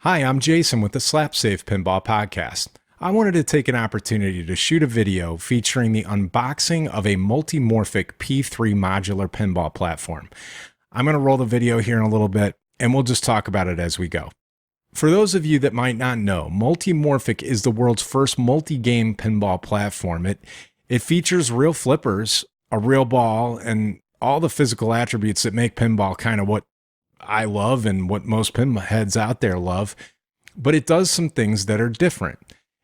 Hi, I'm Jason with the Slap Save Pinball Podcast. I wanted to take an opportunity to shoot a video featuring the unboxing of a Multimorphic P3 modular pinball platform. I'm going to roll the video here in a little bit, and we'll just talk about it as we go. For those of you that might not know, Multimorphic is the world's first multi-game pinball platform. It features real flippers, a real ball, and all the physical attributes that make pinball kind of what I love and what most pinball heads out there love, but it does some things that are different.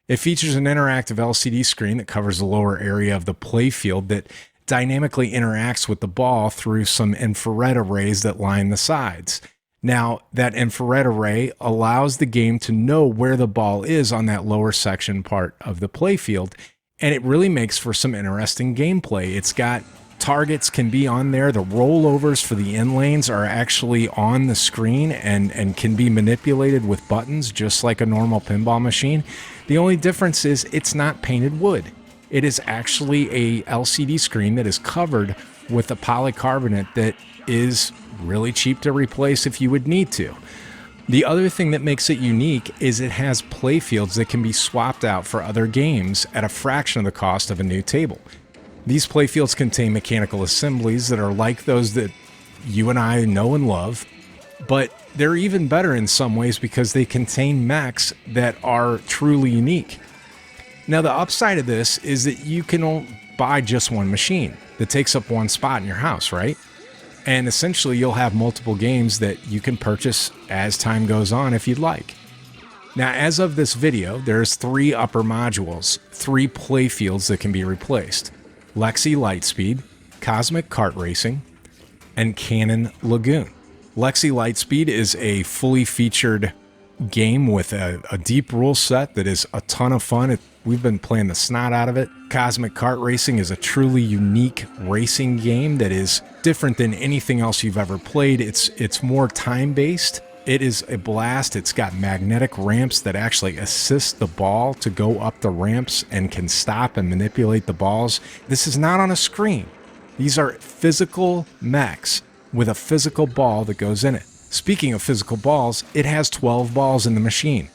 It features an interactive LCD screen that covers the lower area of the playfield that dynamically interacts with the ball through some infrared arrays that line the sides. Now, that infrared array allows the game to know where the ball is on that lower section part of the playfield, and it really makes for some interesting gameplay. It's got targets can be on there. The rollovers for the in lanes are actually on the screen and can be manipulated with buttons just like a normal pinball machine. The only difference is it's not painted wood. It is actually a LCD screen that is covered with a polycarbonate that is really cheap to replace if you would need to. The other thing that makes it unique is it has playfields that can be swapped out for other games at a fraction of the cost of a new table. These playfields contain mechanical assemblies that are like those that you and I know and love, but they're even better in some ways because they contain mechs that are truly unique. Now, the upside of this is that you can only buy just one machine that takes up one spot in your house, right? And essentially, you'll have multiple games that you can purchase as time goes on if you'd like. Now, as of this video, there's 3 upper modules, 3 playfields that can be replaced: Lexi Lightspeed, Cosmic Kart Racing, and Cannon Lagoon. Lexi Lightspeed is a fully featured game with a deep rule set that is a ton of fun. We've been playing the snot out of it. Cosmic Kart Racing is a truly unique racing game that is different than anything else you've ever played. It's more time-based. It is a blast. It's got magnetic ramps that actually assist the ball to go up the ramps and can stop and manipulate the balls. This is not on a screen. These are physical mechs with a physical ball that goes in it. Speaking of physical balls, it has 12 balls in the machine.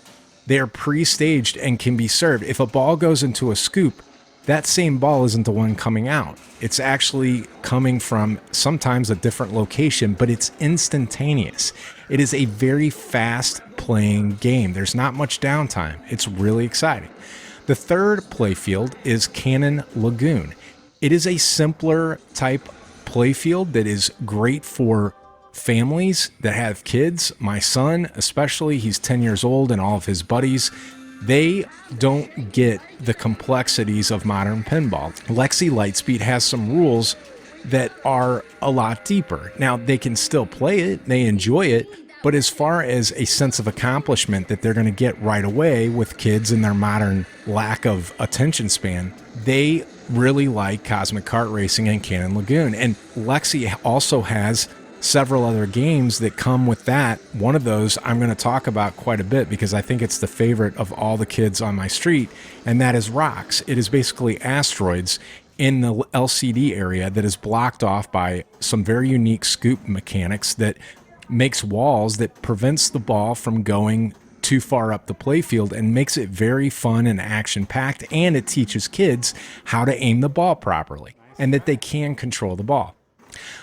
They are pre-staged and can be served. If a ball goes into a scoop, that same ball isn't the one coming out. It's actually coming from sometimes a different location, but it's instantaneous. It is a very fast playing game. There's not much downtime. It's really exciting. The third playfield is Cannon Lagoon. It is a simpler type playfield that is great for families that have kids. My son, especially, he's 10 years old, and all of his buddies, they don't get the complexities of modern pinball. Lexi Lightspeed has some rules that are a lot deeper. Now, they can still play it, they enjoy it, but as far as a sense of accomplishment that they're going to get right away with kids and their modern lack of attention span, they really like Cosmic Kart Racing and Cannon Lagoon. And Lexi also has several other games that come with that. One of those I'm going to talk about quite a bit because I think it's the favorite of all the kids on my street, and that is Rocks. It is basically asteroids in the LCD area that is blocked off by some very unique scoop mechanics that makes walls that prevents the ball from going too far up the playfield and makes it very fun and action-packed, and it teaches kids how to aim the ball properly and that they can control the ball.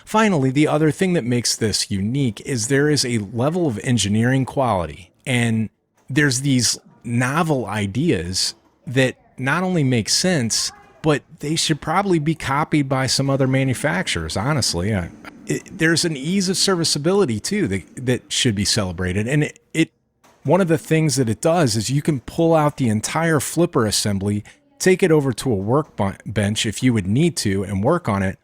Finally, the other thing that makes this unique is there is a level of engineering quality, and there's these novel ideas that not only make sense, but they should probably be copied by some other manufacturers, honestly. There's an ease of serviceability, too, that should be celebrated. And one of the things that it does is you can pull out the entire flipper assembly, take it over to a workbench if you would need to, and work on it.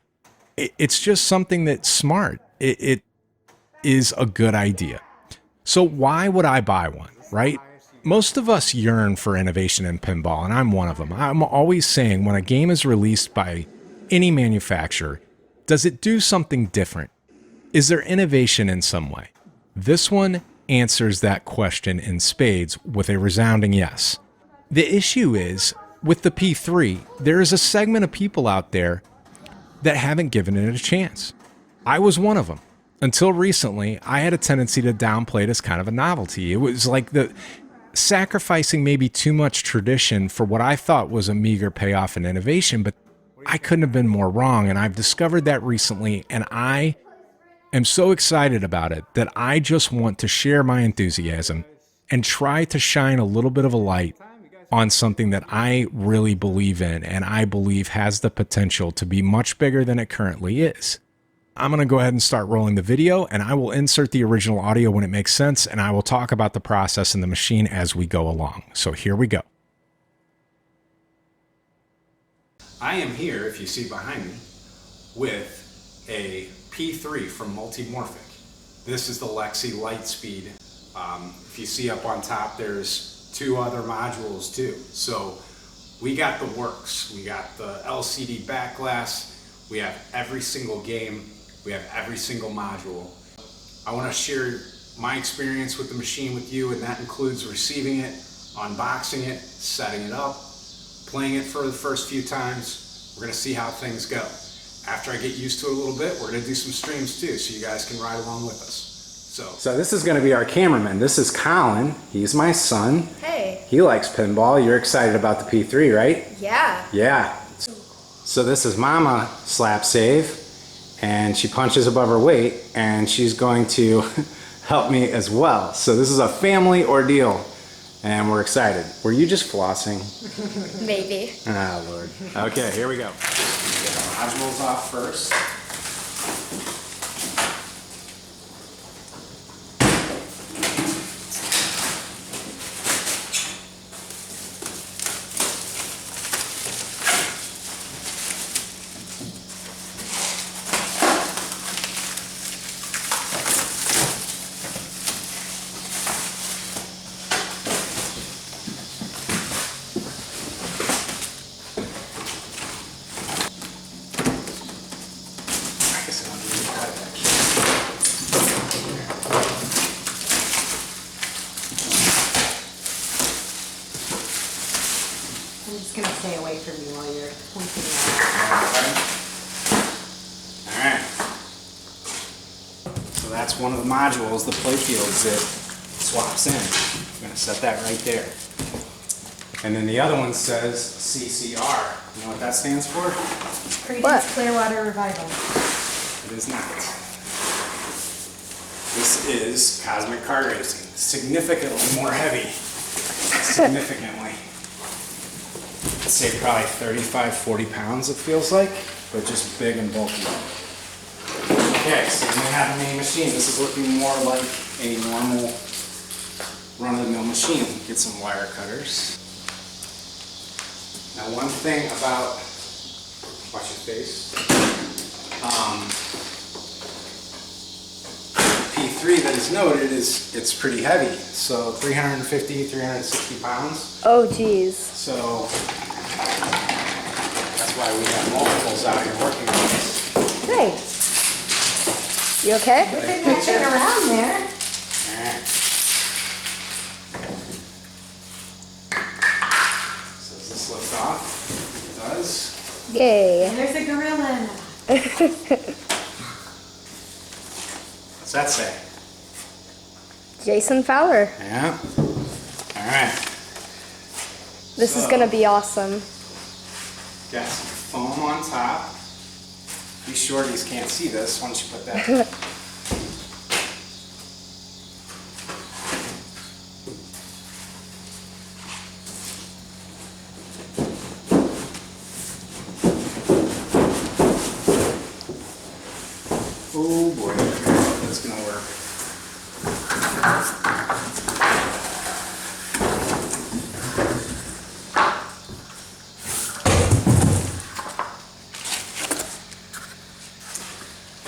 It's just something that's smart. It is a good idea. So why would I buy one, right? Most of us yearn for innovation in pinball, and I'm one of them. I'm always saying when a game is released by any manufacturer, does it do something different? Is there innovation in some way? This one answers that question in spades with a resounding yes. The issue is, with the P3, there is a segment of people out there that haven't given it a chance. I was one of them. Until recently, I had a tendency to downplay it as kind of a novelty. It was like the sacrificing maybe too much tradition for what I thought was a meager payoff in innovation, but I couldn't have been more wrong. And I've discovered that recently, and I am so excited about it that I just want to share my enthusiasm and try to shine a little bit of a light on something that I really believe in and I believe has the potential to be much bigger than it currently is. I'm going to go ahead and start rolling the video, and I will insert the original audio when it makes sense, and I will talk about the process in the machine as we go along. So here we go. I am here, if you see behind me, with a P3 from Multimorphic. This is the Lexi Lightspeed. If you see up on top, there's 2 other modules too. So we got the works. We got the LCD back glass. We have every single game. We have every single module. I want to share my experience with the machine with you, and that includes receiving it, unboxing it, setting it up, playing it for the first few times. We're going to see how things go. After I get used to it a little bit, we're going to do some streams too, so you guys can ride along with us. So this is going to be our cameraman. This is Colin. He's my son. Hey. He likes pinball. You're excited about the P3, right? Yeah. Yeah. So this is Mama Slap Save, and she punches above her weight, and she's going to help me as well. So this is a family ordeal, and we're excited. Were you just flossing? Maybe. Ah, Lord. Okay, here we go. Get our modules off first. I'm just going to stay away from you while you're pointing All right. So that's one of the modules, the play fields, that swaps in. I'm going to set that right there. And then the other one says CCR. You know what that stands for? Creedence Clearwater Revival. It is not. This is Cosmic Kart Racing. Significantly more heavy. Significantly. I'd say probably 35, 40 pounds it feels like, but just big and bulky. Okay, so we have the main machine. This is looking more like a normal run-of-the-mill machine. Get some wire cutters. Now one thing about, watch your face, P3 that is noted is it's pretty heavy. So 350, 360 pounds. Oh, geez. So that's why we have multiples out here working on this. Hey. You okay? We've been moving around there. Alright. So does this lift off? It does. Yay. And there's a gorilla in it. What's that say? Jason Fowler. Yeah. Alright. This is going to be awesome. Got some foam on top. These shorties can't see this once you put that. Oh boy, that's gonna work.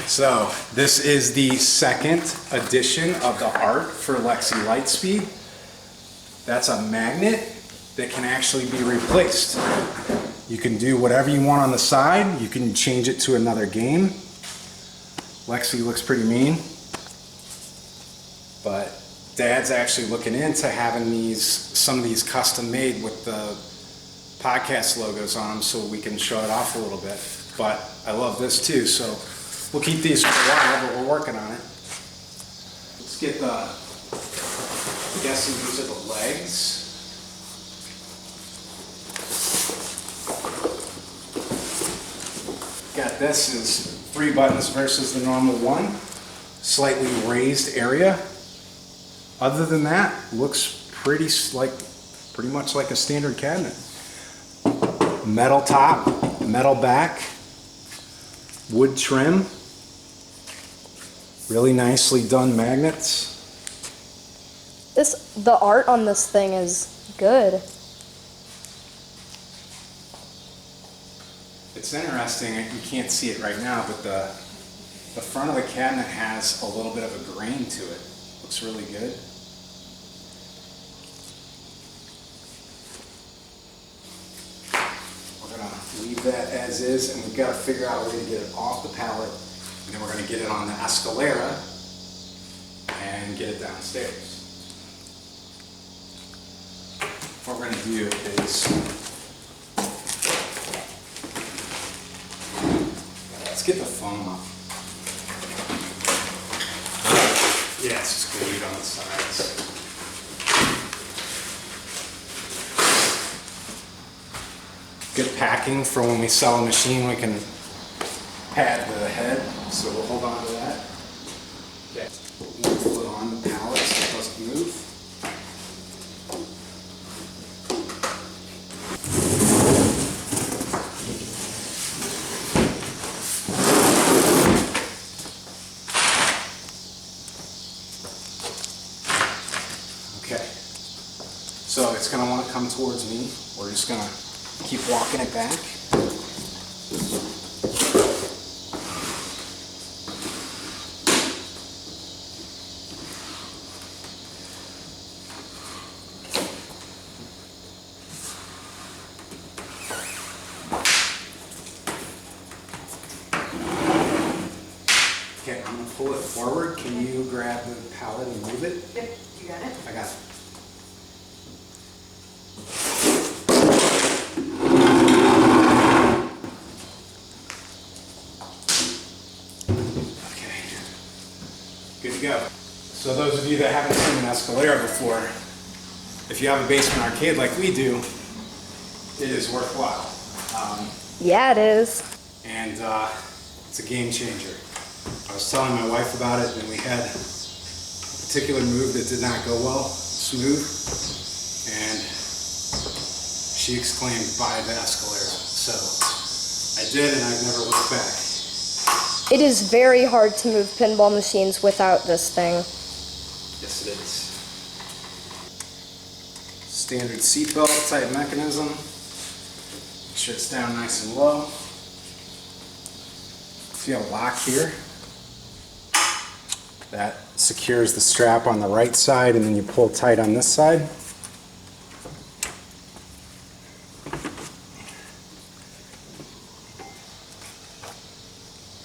So this is the second edition of the art for Lexi Lightspeed. That's a magnet that can actually be replaced. You can do whatever you want on the side. You can change it to another game. Lexi looks pretty mean, but Dad's actually looking into having some of these custom made with the podcast logos on them so we can show it off a little bit. But I love this too, so We'll keep these for a while, but we're working on it. Let's get the, I'm guessing these are the legs. Got this is 3 buttons versus the normal one. Slightly raised area. Other than that, looks pretty much like a standard cabinet. Metal top, metal back, wood trim, really nicely done magnets. The art on this thing is good. It's interesting, you can't see it right now, but the front of the cabinet has a little bit of a grain to it. Looks really good. We're gonna leave that as is, and we've got to figure out a way to get it off the pallet, and then we're gonna get it on the escalera and get it downstairs. What we're gonna do is, let's get the foam up. Yeah, it's just glued on the sides. Good packing for when we sell a machine, we can pad the head, so we'll hold on to that. Okay. We'll pull it on the pallet so it doesn't move. Okay, so it's going to want to come towards me. We're just going to keep walking it back. Okay, I'm going to pull it forward. Can you grab the pallet and move it? Yep, you got it. I got it. Okay, good to go. So those of you that haven't seen an escalera before, if you have a basement arcade like we do, it is worthwhile. Yeah, it is. And it's a game changer. I was telling my wife about it, and we had a particular move that did not go well, smooth, and she exclaimed, "Buy the escalera." So I did, and I've never looked back. It is very hard to move pinball machines without this thing. Yes, it is. Standard seatbelt type mechanism. Make sure it's down nice and low. See a lock here? That secures the strap on the right side, and then you pull tight on this side.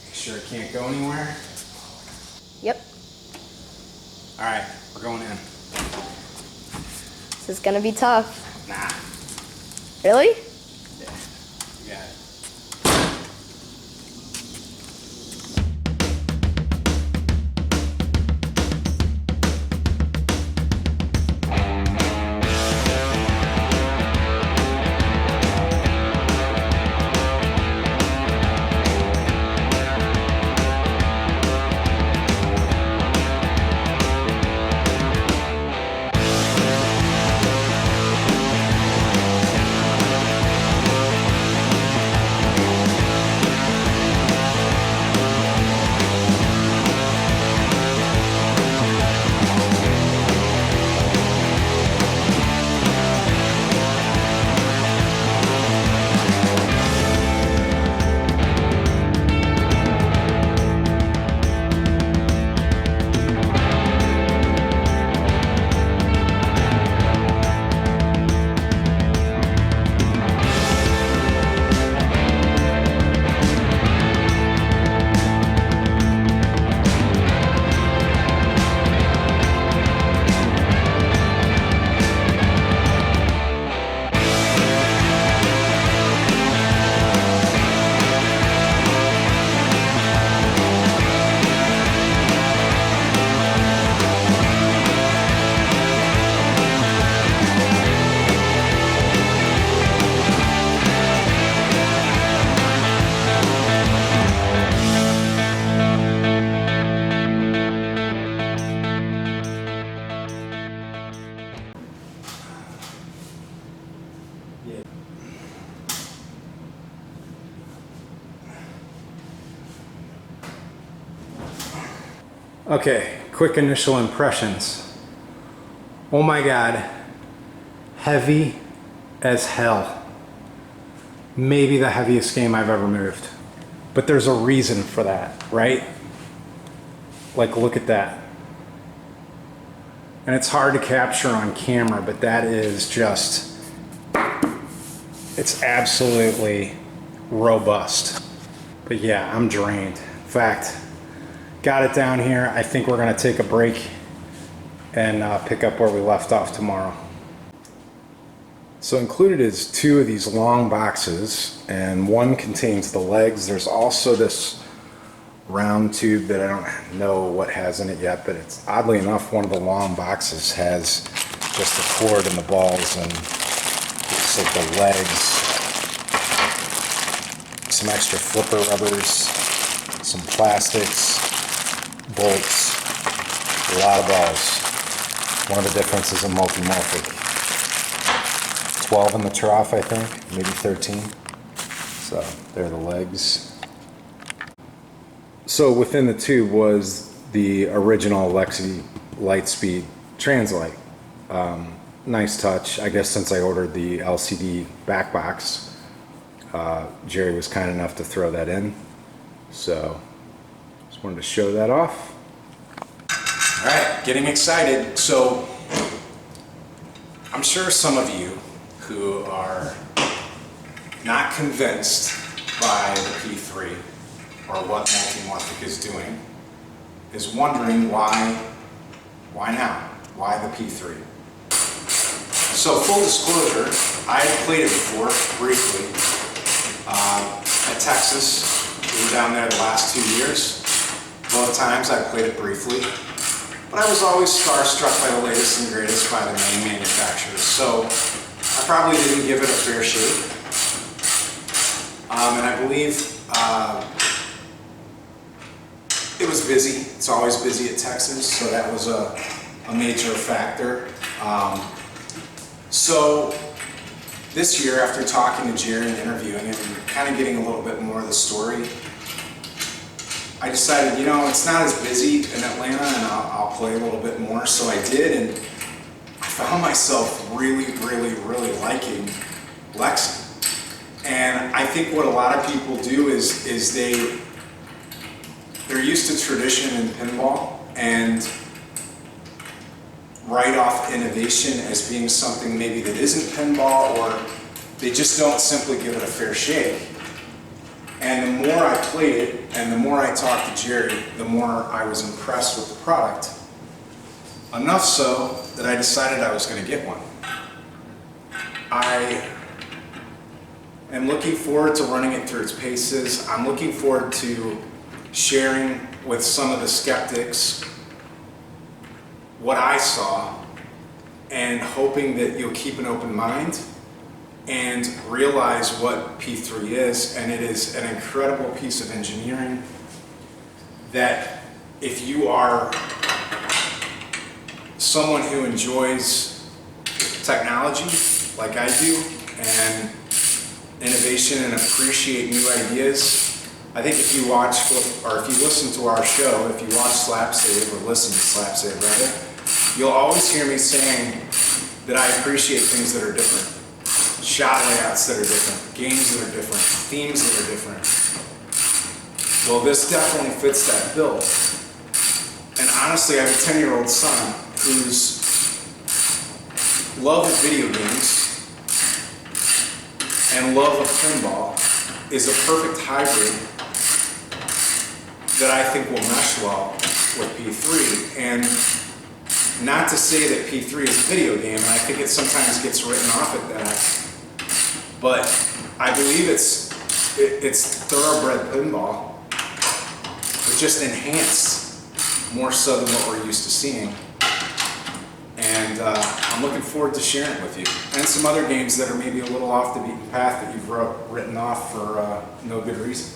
Make sure it can't go anywhere. Yep. All right, we're going in. This is gonna be tough. Nah. Really? Yeah. You got it. Okay, quick initial impressions. Oh my God, heavy as hell. Maybe the heaviest game I've ever moved. But there's a reason for that, right? Like, look at that. And it's hard to capture on camera, but that is just, it's absolutely robust. But yeah, I'm drained. In fact, got it down here. I think we're gonna take a break and pick up where we left off tomorrow. So included is 2 of these long boxes, and one contains the legs. There's also this round tube that I don't know what has in it yet, but it's oddly enough, one of the long boxes has just the cord and the balls and it's like the legs, some extra flipper rubbers, some plastics, bolts, a lot of balls. One of the differences in Multimorphic. 12 in the trough, I think, maybe 13. So there are the legs. So within the tube was the original Lexi Lightspeed Translite. Nice touch. I guess since I ordered the LCD back box, Jerry was kind enough to throw that in. So just wanted to show that off. All right, getting excited. So I'm sure some of you who are not convinced by the P3 or what Multimorphic is doing is wondering why now? Why the P3? So full disclosure, I had played it before, briefly, at Texas. We were down there the last 2 years. Both times I played it briefly. But I was always starstruck by the latest and greatest by the main manufacturers. So I probably didn't give it a fair shake. And I believe it was busy. It's always busy at Texas, so that was a major factor. So this year, after talking to Jerry and interviewing him and kind of getting a little bit more of the story, I decided, you know, it's not as busy in Atlanta and I'll play a little bit more. So I did, and I found myself really liking Lexi. And I think what a lot of people do is they're used to tradition in pinball and write off innovation as being something maybe that isn't pinball, or they just don't simply give it a fair shake. And the more I played it and the more I talked to Jerry, the more I was impressed with the product. Enough so that I decided I was going to get one. I am looking forward to running it through its paces. I'm looking forward to sharing with some of the skeptics what I saw, and hoping that you'll keep an open mind and realize what P3 is. And it is an incredible piece of engineering that, if you are someone who enjoys technology like I do and innovation and appreciate new ideas, I think if you watch, or if you listen to our show, if you watch Slap Save, or listen to Slap Save rather, you'll always hear me saying that I appreciate things that are different. Shot layouts that are different, games that are different, themes that are different. Well, this definitely fits that bill. And honestly, I have a 10-year-old son whose love of video games and love of pinball is a perfect hybrid that I think will mesh well with P3. And not to say that P3 is a video game, and I think it sometimes gets written off at that, but I believe it's thoroughbred pinball, but just enhanced more so than what we're used to seeing. And I'm looking forward to sharing it with you. And some other games that are maybe a little off the beaten path that you've written off for no good reason.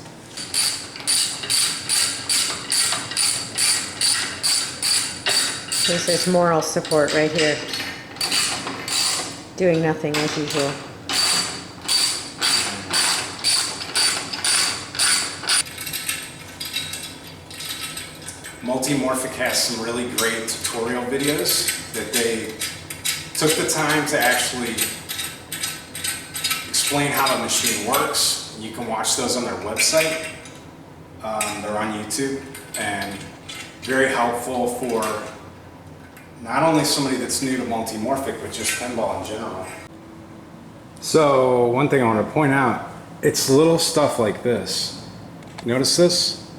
This is moral support right here. Doing nothing as usual. Multimorphic has some really great tutorial videos that they took the time to actually explain how the machine works. You can watch those on their website. They're on YouTube, and very helpful for not only somebody that's new to Multimorphic, but just pinball in general. So one thing I want to point out, it's little stuff like this. Notice this?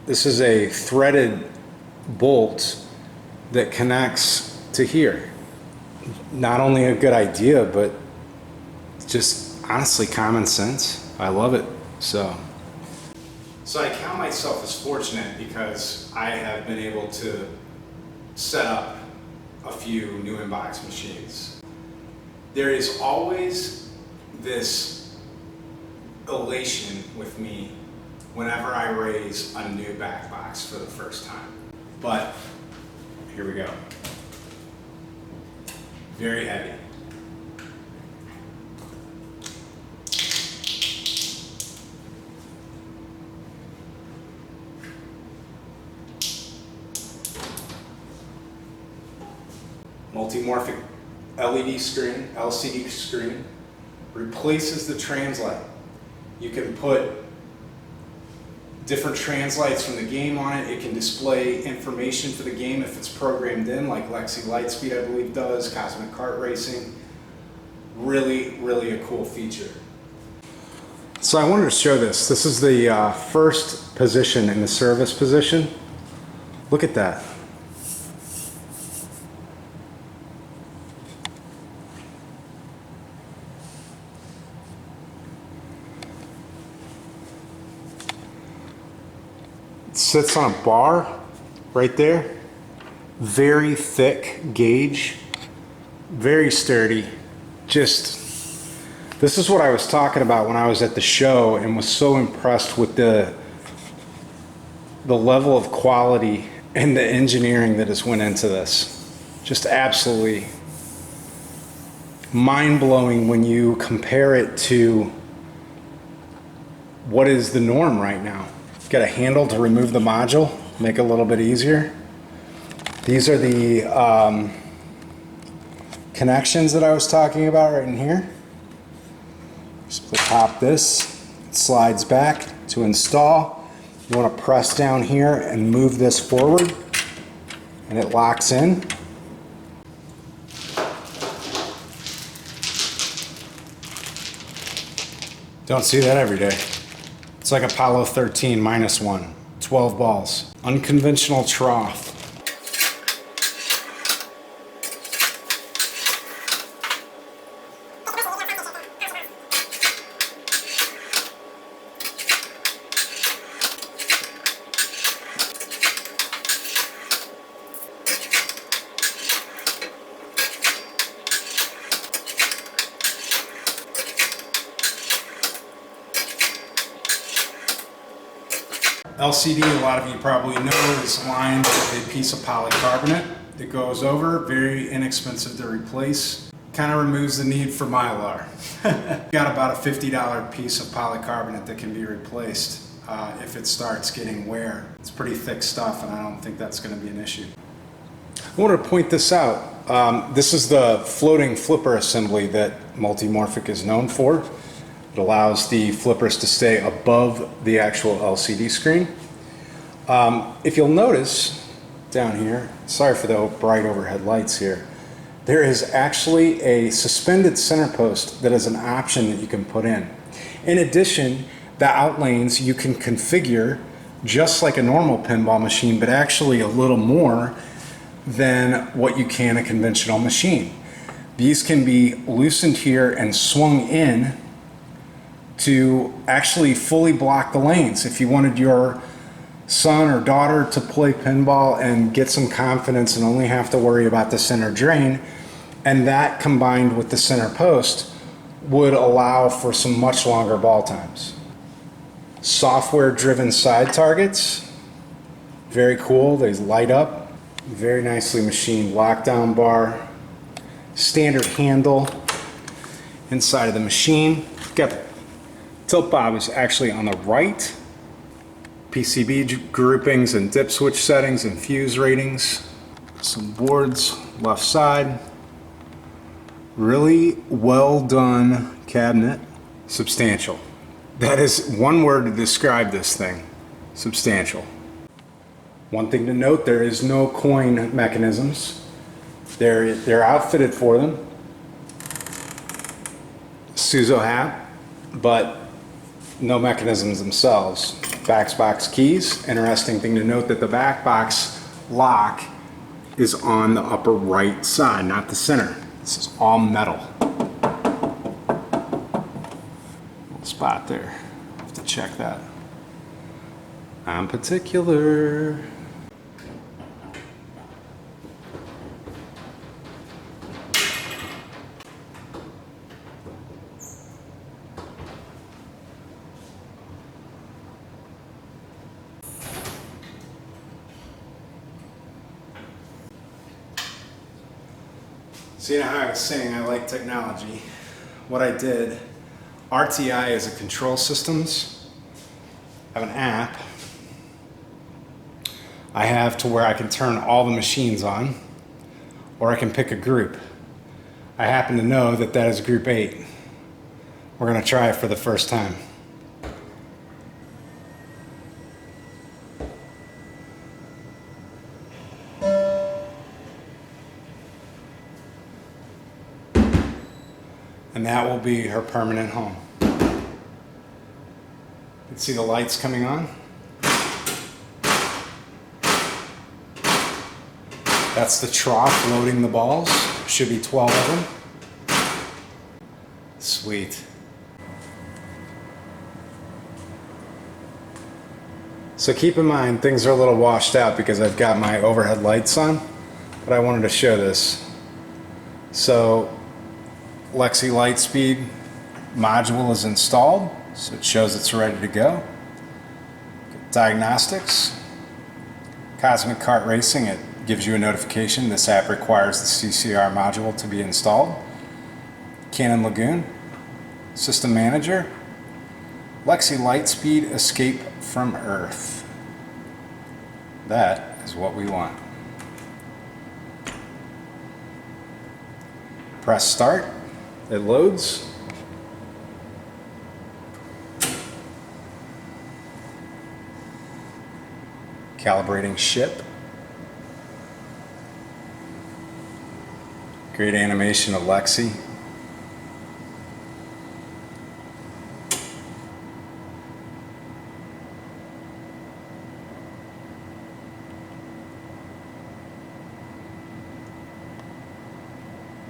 This is a threaded bolt that connects to here. Not only a good idea, but just honestly common sense. I love it. So I count myself as fortunate because I have been able to set up a few new inbox machines. There is always this elation with me whenever I raise a new back box for the first time. But here we go. Very heavy. Multimorphic LED screen, LCD screen, replaces the translight. You can put different translights from the game on it. It can display information for the game if it's programmed in, like Lexi Lightspeed, I believe, does, Cosmic Kart Racing. Really, really a cool feature. So I wanted to show this. This is the first position in the service position. Look at that. Sits on a bar right there. Very thick gauge, very sturdy. Just, this is what I was talking about when I was at the show and was so impressed with the level of quality and the engineering that has went into this. Just absolutely mind-blowing when you compare it to what is the norm right now. Got a handle to remove the module, make it a little bit easier. These are the connections that I was talking about right in here. Simply pop this, it slides back to install. You want to press down here and move this forward, and it locks in. Don't see that every day. It's like Apollo 13 -1, 12 balls. Unconventional trough. LCD, a lot of you probably know, is lined with a piece of polycarbonate that goes over, very inexpensive to replace. Kind of removes the need for Mylar. Got about a $50 piece of polycarbonate that can be replaced if it starts getting wear. It's pretty thick stuff, and I don't think that's going to be an issue. I wanted to point this out. This is the floating flipper assembly that Multimorphic is known for. It allows the flippers to stay above the actual LCD screen. If you'll notice down here, sorry for the bright overhead lights here, there is actually a suspended center post that is an option that you can put in. In addition, the outlanes you can configure just like a normal pinball machine, but actually a little more than what you can a conventional machine. These can be loosened here and swung in to actually fully block the lanes. If you wanted your son or daughter to play pinball and get some confidence and only have to worry about the center drain, and that combined with the center post would allow for some much longer ball times. Software driven side targets, very cool, they light up, very nicely machined lockdown bar, standard handle inside of the machine. Got the tilt bob is actually on the right PCB groupings and dip switch settings and fuse ratings. Some boards left side. Really well done cabinet. Substantial. That is one word to describe this thing. Substantial. One thing to note, there is no coin mechanisms. They're outfitted for them. Suzo hat, but no mechanisms themselves. Back box keys. Interesting thing to note that the back box lock is on the upper right side, not the center. This is all metal. Little spot there. Have to check that. I'm particular. So you know how I was saying I like technology. What I did, RTI is a control systems. I have an app. I have to where I can turn all the machines on, or I can pick a group. I happen to know that that is group 8. We're gonna try it for the first time. And that will be her permanent home. You can see the lights coming on. That's the trough loading the balls. Should be 12 of them. Sweet. So keep in mind, things are a little washed out because I've got my overhead lights on, but I wanted to show this. So Lexi Lightspeed module is installed, so it shows it's ready to go. Diagnostics. Cosmic Kart Racing, it gives you a notification. This app requires the CCR module to be installed. Canon Lagoon. System Manager. Lexi Lightspeed Escape from Earth. That is what we want. Press start. It loads. Calibrating ship. Great animation of Lexi.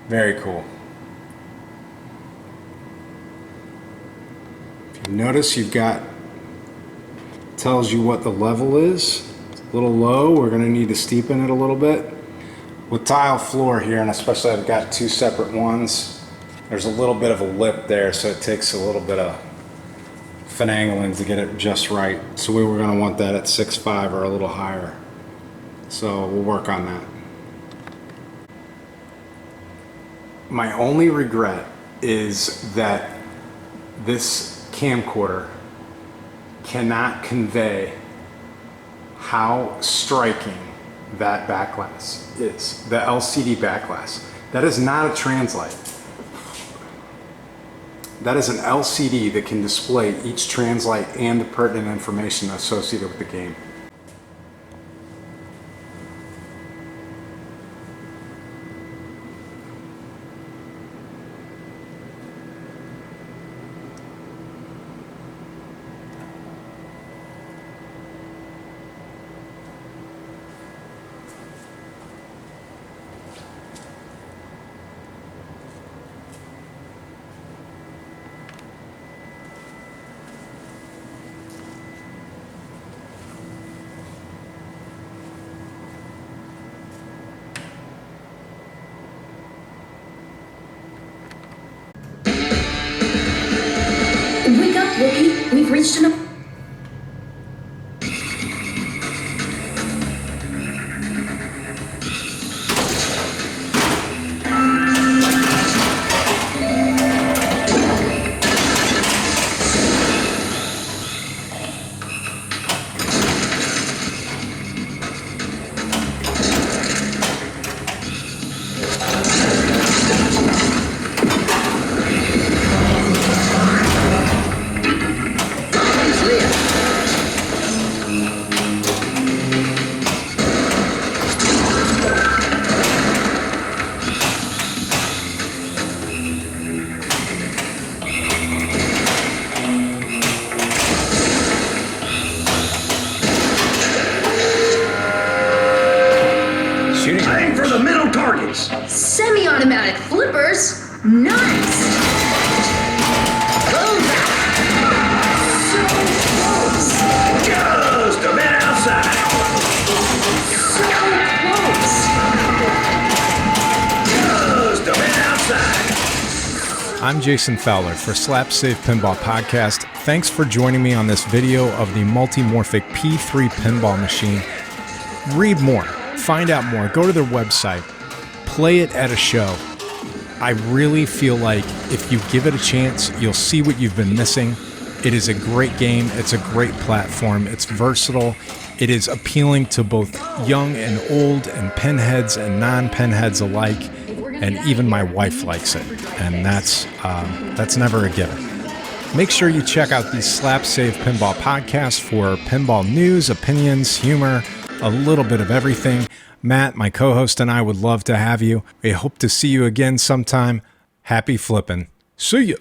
Very cool. Notice you've got, tells you what the level is. It's a little low, we're going to need to steepen it a little bit. With tile floor here, and especially I've got 2 separate ones, there's a little bit of a lip there, so it takes a little bit of finagling to get it just right. So we were going to want that at 6.5 or a little higher. So we'll work on that. My only regret is that this camcorder cannot convey how striking that back glass is, the LCD back glass. That is not a translite. That is an LCD that can display each translite and the pertinent information associated with the game. Wake up, Wookie. We've reached an... flippers. Semi-automatic flippers? Nice! Go back. So close! Just a bit outside. So close! Just a bit outside. I'm Jason Fowler for Slap Save Pinball Podcast. Thanks for joining me on this video of the Multimorphic P3 Pinball Machine. Read more, find out more, go to their website, play it at a show. I really feel like if you give it a chance, you'll see what you've been missing. It is a great game. It's a great platform. It's versatile. It is appealing to both young and old and pinheads and non-pinheads alike. And even my wife likes it. And that's never a given. Make sure you check out the Slap Save Pinball Podcast for pinball news, opinions, humor, a little bit of everything. Matt, my co-host, and I would love to have you. We hope to see you again sometime. Happy flipping. See ya.